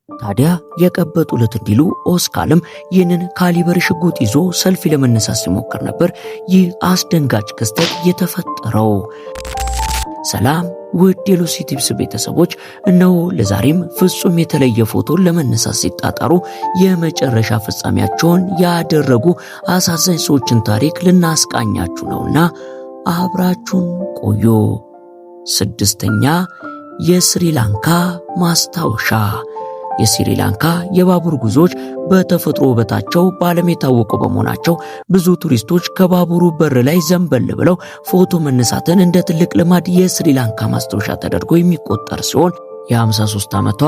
ታዲያ የቀበጡለት እንዲሉ ኦስካልም ይህንን ካሊበር ሽጉጥ ይዞ ሰልፊ ለመነሳት ሲሞክር ነበር ይህ አስደንጋጭ ክስተት የተፈጠረው። ሰላም ውድ የሉሲ ቲፕስ ቤተሰቦች፣ እነሆ ለዛሬም ፍጹም የተለየ ፎቶን ለመነሳት ሲጣጣሩ የመጨረሻ ፍጻሜያቸውን ያደረጉ አሳዛኝ ሰዎችን ታሪክ ልናስቃኛችሁ ነውና አብራችሁን ቆዩ። ስድስተኛ የስሪላንካ ማስታወሻ። የስሪላንካ የባቡር ጉዞዎች በተፈጥሮ ውበታቸው በዓለም የታወቁ በመሆናቸው ብዙ ቱሪስቶች ከባቡሩ በር ላይ ዘንበል ብለው ፎቶ መነሳትን እንደ ትልቅ ልማድ የስሪላንካ ማስታወሻ ተደርጎ የሚቆጠር ሲሆን የ53 ዓመቷ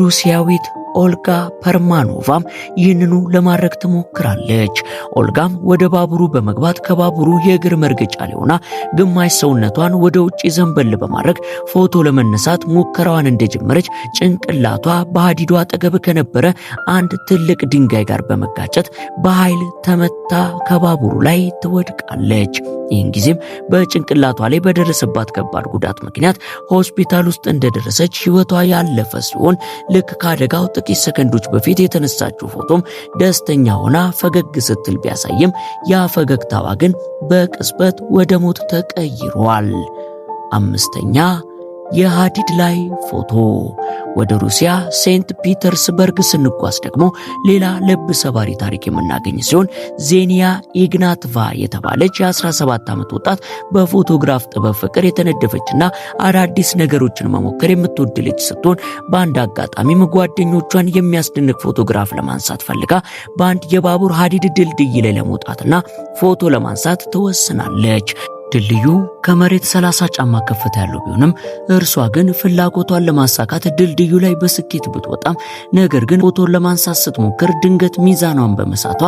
ሩሲያዊት ኦልጋ ፐርማኖቫም ይህንኑ ለማድረግ ትሞክራለች። ኦልጋም ወደ ባቡሩ በመግባት ከባቡሩ የእግር መርገጫ ላይ ሆና ግማሽ ሰውነቷን ወደ ውጪ ዘንበል በማድረግ ፎቶ ለመነሳት ሙከራዋን እንደጀመረች ጭንቅላቷ በሐዲዱ አጠገብ ከነበረ አንድ ትልቅ ድንጋይ ጋር በመጋጨት በኃይል ተመታ ከባቡሩ ላይ ትወድቃለች። ይህን ጊዜም በጭንቅላቷ ላይ በደረሰባት ከባድ ጉዳት ምክንያት ሆስፒታል ውስጥ እንደደረሰች ሕይወቷ ያለፈ ሲሆን ልክ ከአደጋው ጥቂት ሰከንዶች በፊት የተነሳችው ፎቶም ደስተኛ ሆና ፈገግ ስትል ቢያሳይም ያ ፈገግታዋ ግን በቅጽበት ወደ ሞት ተቀይሯል። አምስተኛ የሐዲድ ላይ ፎቶ። ወደ ሩሲያ ሴንት ፒተርስበርግ ስንጓዝ ደግሞ ሌላ ልብ ሰባሪ ታሪክ የምናገኝ ሲሆን ዜኒያ ኢግናትቫ የተባለች የ17 ዓመት ወጣት በፎቶግራፍ ጥበብ ፍቅር የተነደፈችና አዳዲስ ነገሮችን መሞከር የምትወድ ልጅ ስትሆን በአንድ አጋጣሚም ጓደኞቿን የሚያስደንቅ ፎቶግራፍ ለማንሳት ፈልጋ በአንድ የባቡር ሐዲድ ድልድይ ላይ ለመውጣትና ፎቶ ለማንሳት ትወስናለች። ድልድዩ ከመሬት 30 ጫማ ከፍታ ያለው ቢሆንም እርሷ ግን ፍላጎቷን ለማሳካት ድልድዩ ላይ በስኬት ብትወጣም ነገር ግን ፎቶን ለማንሳት ስትሞክር ድንገት ሚዛኗን በመሳቷ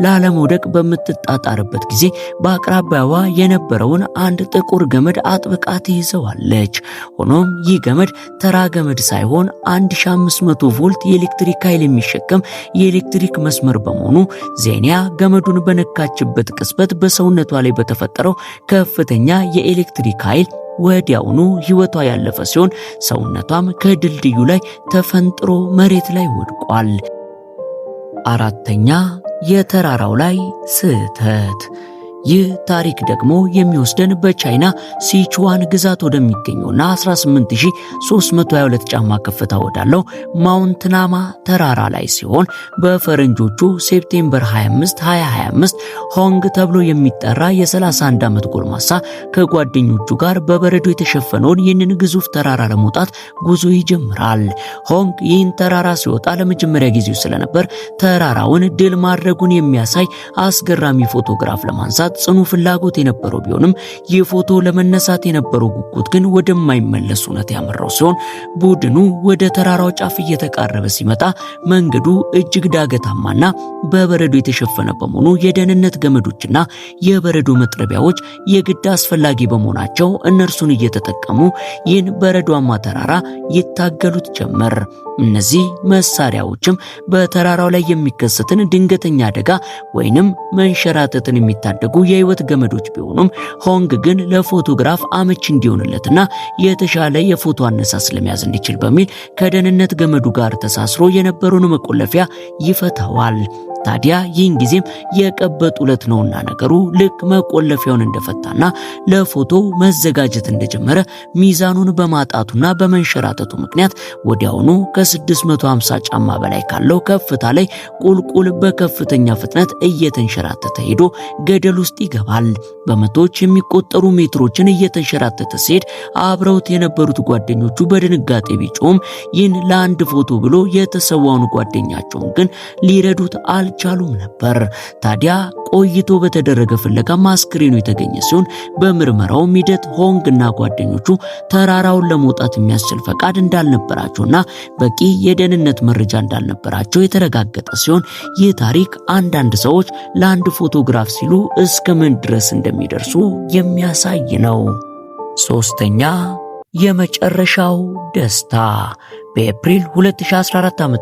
ላለመውደቅ በምትጣጣርበት ጊዜ በአቅራቢያዋ የነበረውን አንድ ጥቁር ገመድ አጥብቃ ትይዘዋለች። ሆኖም ይህ ገመድ ተራ ገመድ ሳይሆን 1500 ቮልት የኤሌክትሪክ ኃይል የሚሸከም የኤሌክትሪክ መስመር በመሆኑ ዜኒያ ገመዱን በነካችበት ቅጽበት በሰውነቷ ላይ በተፈጠረው ከፍተኛ የኤሌክትሪክ ኃይል ወዲያውኑ ሕይወቷ ያለፈ ሲሆን ሰውነቷም ከድልድዩ ላይ ተፈንጥሮ መሬት ላይ ወድቋል። አራተኛ የተራራው ላይ ስህተት። ይህ ታሪክ ደግሞ የሚወስደን በቻይና ሲቹዋን ግዛት ወደሚገኘውና 18322 ጫማ ከፍታ ወዳለው ማውንት ናማ ተራራ ላይ ሲሆን በፈረንጆቹ ሴፕቴምበር 25 2025 ሆንግ ተብሎ የሚጠራ የ31 ዓመት ጎልማሳ ከጓደኞቹ ጋር በበረዶ የተሸፈነውን ይህንን ግዙፍ ተራራ ለመውጣት ጉዞ ይጀምራል። ሆንግ ይህን ተራራ ሲወጣ ለመጀመሪያ ጊዜው ስለነበር ተራራውን ድል ማድረጉን የሚያሳይ አስገራሚ ፎቶግራፍ ለማንሳት ጽኑ ፍላጎት የነበረው ቢሆንም ይህ ፎቶ ለመነሳት የነበረው ጉጉት ግን ወደማይመለስ እውነት ያመራው ሲሆን ቡድኑ ወደ ተራራው ጫፍ እየተቃረበ ሲመጣ መንገዱ እጅግ ዳገታማና በበረዶ የተሸፈነ በመሆኑ የደህንነት ገመዶችና የበረዶ መጥረቢያዎች የግድ አስፈላጊ በመሆናቸው እነርሱን እየተጠቀሙ ይህን በረዷማ ተራራ ይታገሉት ጀመር። እነዚህ መሳሪያዎችም በተራራው ላይ የሚከሰትን ድንገተኛ አደጋ ወይንም መንሸራተትን የሚታደጉ የህይወት ገመዶች ቢሆኑም ሆንግ ግን ለፎቶግራፍ አመች እንዲሆንለትና የተሻለ የፎቶ አነሳስ ለመያዝ እንዲችል በሚል ከደህንነት ገመዱ ጋር ተሳስሮ የነበረውን መቆለፊያ ይፈታዋል። ታዲያ ይህን ጊዜም የቀበጡለት ነውና ነገሩ ልክ መቆለፊያውን እንደፈታና ለፎቶ መዘጋጀት እንደጀመረ ሚዛኑን በማጣቱና በመንሸራተቱ ምክንያት ወዲያውኑ ከ650 ጫማ በላይ ካለው ከፍታ ላይ ቁልቁል በከፍተኛ ፍጥነት እየተንሸራተተ ሄዶ ገደል ውስጥ ይገባል። በመቶዎች የሚቆጠሩ ሜትሮችን እየተንሸራተተ ሲሄድ አብረውት የነበሩት ጓደኞቹ በድንጋጤ ቢጮም ይህን ለአንድ ፎቶ ብሎ የተሰዋውን ጓደኛቸውን ግን ሊረዱት አልቻሉም ነበር። ታዲያ ቆይቶ በተደረገ ፍለጋ ማስክሬኑ የተገኘ ሲሆን በምርመራውም ሂደት ሆንግና ጓደኞቹ ተራራውን ለመውጣት የሚያስችል ፈቃድ እንዳልነበራቸውና በቂ የደህንነት መረጃ እንዳልነበራቸው የተረጋገጠ ሲሆን ይህ ታሪክ አንዳንድ ሰዎች ለአንድ ፎቶግራፍ ሲሉ እስከ ምን ድረስ እንደሚደርሱ የሚያሳይ ነው። ሶስተኛ የመጨረሻው ደስታ። በኤፕሪል 2014 ዓ.ም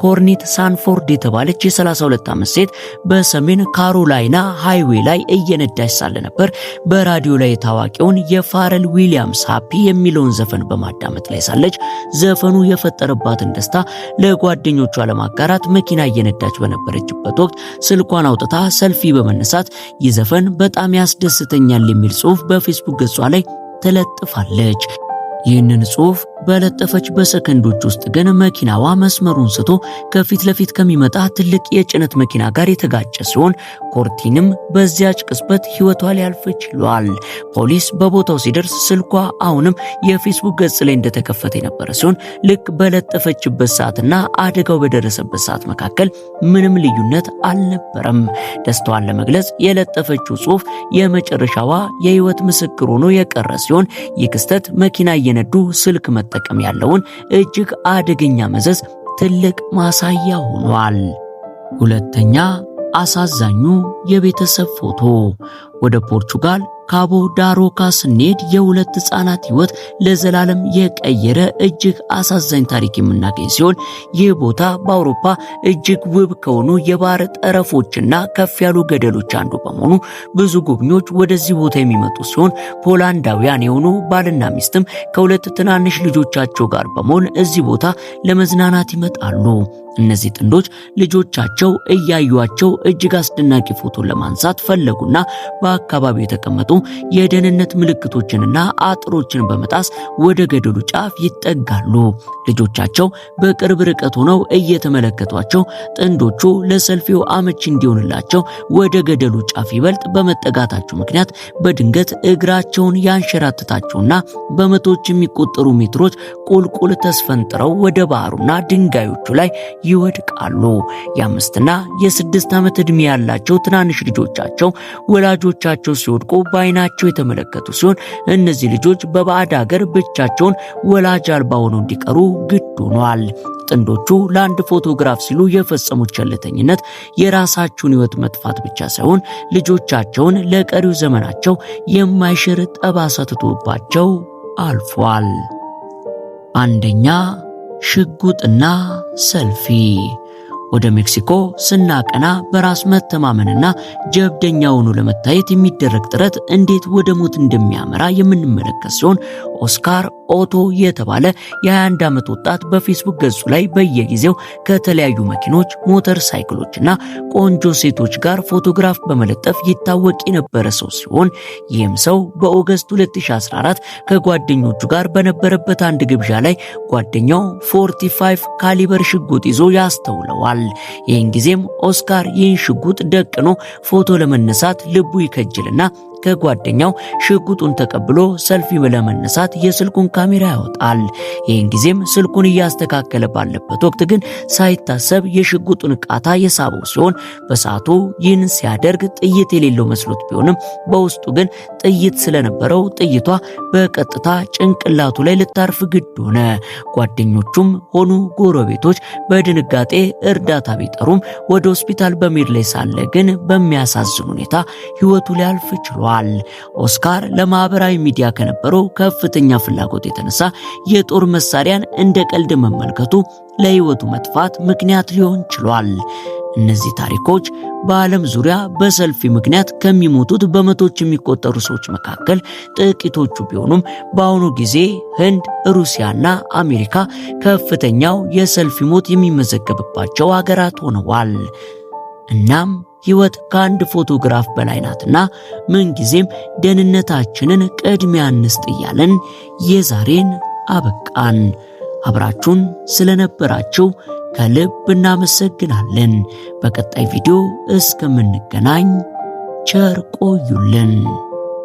ኮርኒት ሳንፎርድ የተባለች የ32 ዓመት ሴት በሰሜን ካሮላይና ሃይዌይ ላይ እየነዳች ሳለ ነበር በራዲዮ ላይ የታዋቂውን የፋረል ዊሊያምስ ሃፒ የሚለውን ዘፈን በማዳመጥ ላይ ሳለች ዘፈኑ የፈጠረባትን ደስታ ለጓደኞቿ ለማጋራት መኪና እየነዳች በነበረችበት ወቅት ስልኳን አውጥታ ሰልፊ በመነሳት ይህ ዘፈን በጣም ያስደስተኛል የሚል ጽሑፍ በፌስቡክ ገጿ ላይ ትለጥፋለች። ይህንን ጽሑፍ በለጠፈች በሰከንዶች ውስጥ ግን መኪናዋ መስመሩን ስቶ ከፊት ለፊት ከሚመጣ ትልቅ የጭነት መኪና ጋር የተጋጨ ሲሆን ኮርቲንም በዚያች ቅጽበት ሕይወቷ ሊያልፍ ችሏል። ፖሊስ በቦታው ሲደርስ ስልኳ አሁንም የፌስቡክ ገጽ ላይ እንደተከፈተ የነበረ ሲሆን ልክ በለጠፈችበት ሰዓትና አደጋው በደረሰበት ሰዓት መካከል ምንም ልዩነት አልነበረም። ደስታዋን ለመግለጽ የለጠፈችው ጽሑፍ የመጨረሻዋ የሕይወት ምስክር ሆኖ የቀረ ሲሆን ይህ ክስተት መኪና እየነዱ ስልክ መጠቀም ያለውን እጅግ አደገኛ መዘዝ ትልቅ ማሳያ ሆኗል። ሁለተኛ፣ አሳዛኙ የቤተሰብ ፎቶ። ወደ ፖርቹጋል ካቦ ዳሮካ ስንሄድ የሁለት ሕፃናት ሕይወት ለዘላለም የቀየረ እጅግ አሳዛኝ ታሪክ የምናገኝ ሲሆን ይህ ቦታ በአውሮፓ እጅግ ውብ ከሆኑ የባህር ጠረፎችና ከፍ ያሉ ገደሎች አንዱ በመሆኑ ብዙ ጎብኚዎች ወደዚህ ቦታ የሚመጡ ሲሆን ፖላንዳውያን የሆኑ ባልና ሚስትም ከሁለት ትናንሽ ልጆቻቸው ጋር በመሆን እዚህ ቦታ ለመዝናናት ይመጣሉ። እነዚህ ጥንዶች ልጆቻቸው እያዩአቸው እጅግ አስደናቂ ፎቶን ለማንሳት ፈለጉና በአካባቢው የተቀመጡ የደህንነት ምልክቶችንና አጥሮችን በመጣስ ወደ ገደሉ ጫፍ ይጠጋሉ። ልጆቻቸው በቅርብ ርቀት ሆነው እየተመለከቷቸው ጥንዶቹ ለሰልፊው አመቺ እንዲሆንላቸው ወደ ገደሉ ጫፍ ይበልጥ በመጠጋታቸው ምክንያት በድንገት እግራቸውን ያንሸራትታቸውና በመቶዎች የሚቆጠሩ ሜትሮች ቁልቁል ተስፈንጥረው ወደ ባህሩና ድንጋዮቹ ላይ ይወድቃሉ። የ5 እና የ6 ዓመት ዕድሜ ያላቸው ትናንሽ ልጆቻቸው ወላጆቻቸው ሲወድቁ በዓይናቸው የተመለከቱ ሲሆን እነዚህ ልጆች በባዕድ ሀገር ብቻቸውን ወላጅ አልባ ሆነው እንዲቀሩ ግድ ሆኗል። ጥንዶቹ ለአንድ ፎቶግራፍ ሲሉ የፈጸሙት ቸልተኝነት የራሳቸውን ሕይወት መጥፋት ብቻ ሳይሆን ልጆቻቸውን ለቀሪው ዘመናቸው የማይሽር ጠባሳ ትቶባቸው አልፏል። አንደኛ፣ ሽጉጥና ሰልፊ። ወደ ሜክሲኮ ስናቀና በራስ መተማመንና ጀብደኛ ሆኖ ለመታየት የሚደረግ ጥረት እንዴት ወደ ሞት እንደሚያመራ የምንመለከት ሲሆን ኦስካር ኦቶ የተባለ የ21 ዓመት ወጣት በፌስቡክ ገጹ ላይ በየጊዜው ከተለያዩ መኪኖች፣ ሞተር ሳይክሎችና ቆንጆ ሴቶች ጋር ፎቶግራፍ በመለጠፍ ይታወቅ የነበረ ሰው ሲሆን ይህም ሰው በኦገስት 2014 ከጓደኞቹ ጋር በነበረበት አንድ ግብዣ ላይ ጓደኛው 45 ካሊበር ሽጉጥ ይዞ ያስተውለዋል። ይህን ጊዜም ኦስካር ይህን ሽጉጥ ደቅኖ ፎቶ ለመነሳት ልቡ ይከጅልና ከጓደኛው ሽጉጡን ተቀብሎ ሰልፊ ለመነሳት የስልኩን ካሜራ ያወጣል። ይህን ጊዜም ስልኩን እያስተካከለ ባለበት ወቅት ግን ሳይታሰብ የሽጉጡን ቃታ የሳበው ሲሆን በሰዓቱ ይህን ሲያደርግ ጥይት የሌለው መስሎት ቢሆንም በውስጡ ግን ጥይት ስለነበረው ጥይቷ በቀጥታ ጭንቅላቱ ላይ ልታርፍ ግድ ሆነ። ጓደኞቹም ሆኑ ጎረቤቶች በድንጋጤ እርዳታ ቢጠሩም ወደ ሆስፒታል በመሄድ ላይ ሳለ ግን በሚያሳዝን ሁኔታ ሕይወቱ ሊያልፍ ችሏል። ኦስካር ለማህበራዊ ሚዲያ ከነበረው ከፍተኛ ፍላጎት የተነሳ የጦር መሳሪያን እንደ ቀልድ መመልከቱ ለሕይወቱ መጥፋት ምክንያት ሊሆን ችሏል። እነዚህ ታሪኮች በዓለም ዙሪያ በሰልፊ ምክንያት ከሚሞቱት በመቶዎች የሚቆጠሩ ሰዎች መካከል ጥቂቶቹ ቢሆኑም በአሁኑ ጊዜ ህንድ፣ ሩሲያና አሜሪካ ከፍተኛው የሰልፊ ሞት የሚመዘገብባቸው ሀገራት ሆነዋል። እናም ሕይወት ከአንድ ፎቶግራፍ በላይ ናትና ምንጊዜም ደህንነታችንን ቅድሚያ እንስጥ እያለን የዛሬን አበቃን። አብራችሁን ስለነበራችሁ ከልብ እናመሰግናለን። በቀጣይ ቪዲዮ እስከምንገናኝ ቸር ቆዩልን።